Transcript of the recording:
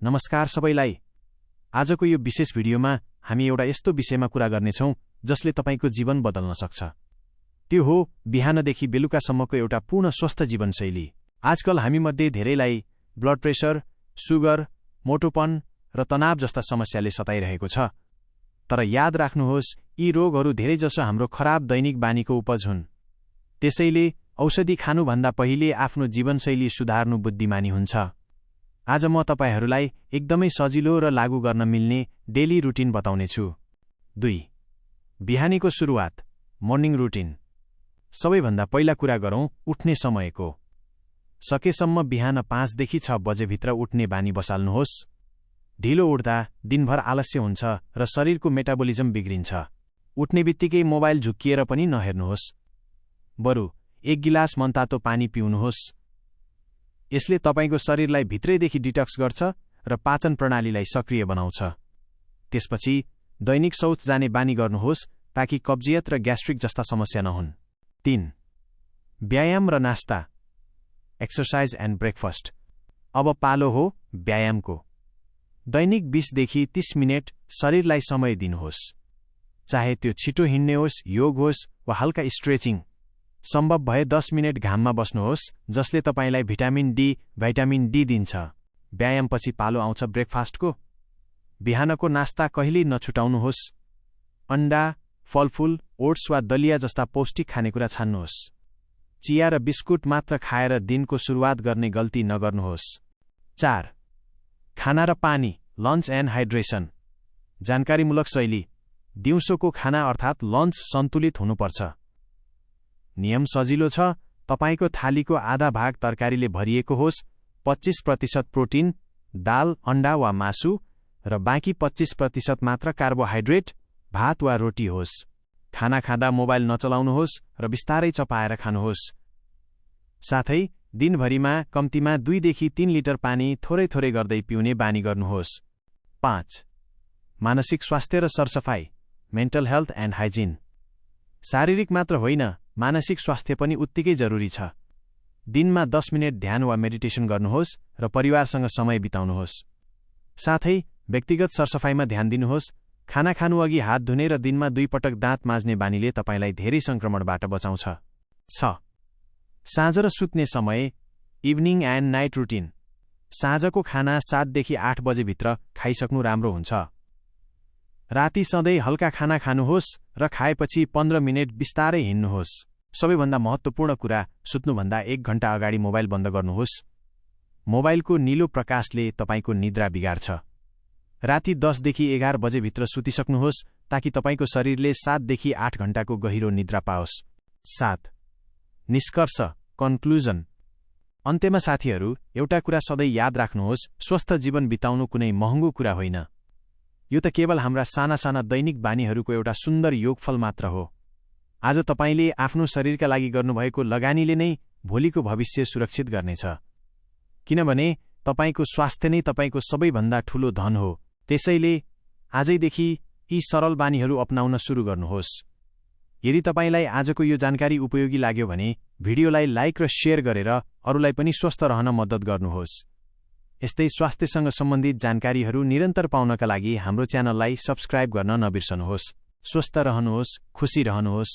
नमस्कार सबैलाई। आजको यो विशेष भिडियोमा हामी एउटा यस्तो विषयमा कुरा गर्नेछौं जसले तपाईको जीवन बदल्न सक्छ। त्यो हो बिहानदेखि बेलुकासम्मको एउटा पूर्ण स्वस्थ जीवनशैली। आजकल हामीमध्ये धेरैलाई ब्लड प्रेसर, सुगर, मोटोपन र तनाव जस्ता समस्याले सताइरहेको छ। तर याद राख्नुहोस्, यी रोगहरू धेरैजसो हाम्रो खराब दैनिक बानीको उपज हुन्। त्यसैले औषधि खानुभन्दा पहिले आफ्नो जीवनशैली सुधार्नु बुद्धिमानी हुन्छ। आज म तपाईहरूलाई एकदमै सजिलो र लागू गर्न मिल्ने डेली रुटिन बताउनेछु। 2. बिहानीको सुरुवात, मर्निङ रुटिन। सबैभन्दा पहिला कुरा गरौँ उठ्ने समयको। सकेसम्म बिहान 5 देखि 6 बजेभित्र उठ्ने बानी बसाल्नुहोस्। ढिलो उठ्दा दिनभर आलस्य हुन्छ र शरीरको मेटाबोलिजम बिग्रिन्छ। उठ्ने बित्तिकै मोबाइल झुक्किएर पनि नहेर्नुहोस्। बरु 1 गिलास मनतातो पानी पिउनुहोस्। यसले तपाईको शरीरलाई भित्रैदेखि डिटक्स गर्छ र पाचन प्रणालीलाई सक्रिय बनाउँछ। त्यसपछि दैनिक शौच जाने बानी गर्नुहोस् ताकि कब्जियत र ग्यास्ट्रिक जस्ता समस्या नहुन्। 3. व्यायाम र नास्ता, एक्सरसाइज एन्ड ब्रेकफास्ट। अब पालो हो व्यायामको। दैनिक 20 देखि 30 मिनेट शरीरलाई समय दिनुहोस्। चाहे त्यो छिटो हिँड्ने होस्, योग होस् वा हल्का स्ट्रेचिङ। सम्भव भए 10 मिनेट घाममा बस्नुहोस्, जसले तपाईलाई भिटामिन डी दिन्छ। व्यायामपछि पालो आउँछ ब्रेकफास्टको। बिहानको नास्ता कहिल्यै नछुटाउनुहोस्। अण्डा, फलफूल, ओट्स वा दलिया जस्ता पौष्टिक खानेकुरा छान्नुहोस्। चिया र बिस्कुट मात्र खाएर दिनको सुरुवात गर्ने गल्ती नगर्नुहोस्। 4. खाना र पानी, लन्च एन्ड हाइड्रेसन। जानकारीमूलक शैली। दिउँसोको खाना अर्थात् लन्च सन्तुलित हुनुपर्छ। नियम सजिलो छ। तपाईको थालीको आधा भाग तरकारीले भरिएको होस्, 25% प्रोटिन, दाल, अण्डा वा मासु र बाँकी 25% मात्र कार्बोहाइड्रेट, भात वा रोटी होस्। खाना खाँदा मोबाइल नचलाउनुहोस् र बिस्तारै चपाएर खानुहोस्। साथै दिनभरिमा कम्तीमा 2 देखि 3 लिटर पानी थोरै थोरै गर्दै पिउने बानी गर्नुहोस्। 5. मानसिक स्वास्थ्य र सरसफाई, मेन्टल हेल्थ एन्ड हाइजिन। शारीरिक मात्र होइन, मानसिक स्वास्थ्य पनि उत्तिकै जरुरी छ। दिनमा 10 मिनेट ध्यान वा मेडिटेसन गर्नुहोस् र परिवारसँग समय बिताउनुहोस्। साथै व्यक्तिगत सरसफाइमा ध्यान दिनुहोस्। खाना खानुअघि हात धुने र दिनमा 2 पटक दाँत माझ्ने बानीले तपाईलाई धेरै संक्रमणबाट बचाउँछ। 6. साँझ र सुत्ने समय, इभिनिङ एन्ड नाइट रुटिन। साँझको खाना 7 देखि 8 बजेभित्र खाइसक्नु राम्रो हुन्छ। राति सधैँ हल्का खाना खानुहोस् र खाएपछि 15 मिनेट बिस्तारै हिँड्नुहोस्। सबैभन्दा महत्त्वपूर्ण कुरा, सुत्नुभन्दा 1 घण्टा अगाडि मोबाइल बन्द गर्नुहोस्। मोबाइलको निलो प्रकाशले तपाईको निद्रा बिगार्छ। राति 10 देखि 11 बजेभित्र सुतिसक्नुहोस् ताकि तपाईको शरीरले 7 देखि 8 घण्टाको गहिरो निद्रा पाओस्। 7. निष्कर्ष, कन्क्लुजन। अन्त्यमा साथीहरू, एउटा कुरा सधैँ याद राख्नुहोस्, स्वस्थ जीवन बिताउनु कुनै महँगो कुरा होइन। यो त केवल हाम्रा साना साना दैनिक बानीहरूको एउटा सुन्दर योगफल मात्र हो। आज तपाईले आफ्नो शरीरका लागि गर्नुभएको लगानीले नै भोलिको भविष्य सुरक्षित गर्नेछ। किनभने तपाईको स्वास्थ्य नै तपाईको सबैभन्दा ठूलो धन हो। त्यसैले आजैदेखि यी सरल बानीहरू अपनाउन सुरु गर्नुहोस्। यदि तपाईलाई आजको यो जानकारी उपयोगी लाग्यो भने भिडियोलाई लाइक र शेयर गरेर अरूलाई पनि स्वस्थ रहन मद्दत गर्नुहोस्। यस्तै स्वास्थ्यसँग सम्बन्धित जानकारीहरू निरन्तर पाउनका लागि हाम्रो च्यानललाई सब्स्क्राइब गर्न नबिर्सनुहोस्। स्वस्थ रहनुहोस्, खुशी रहनुहोस्।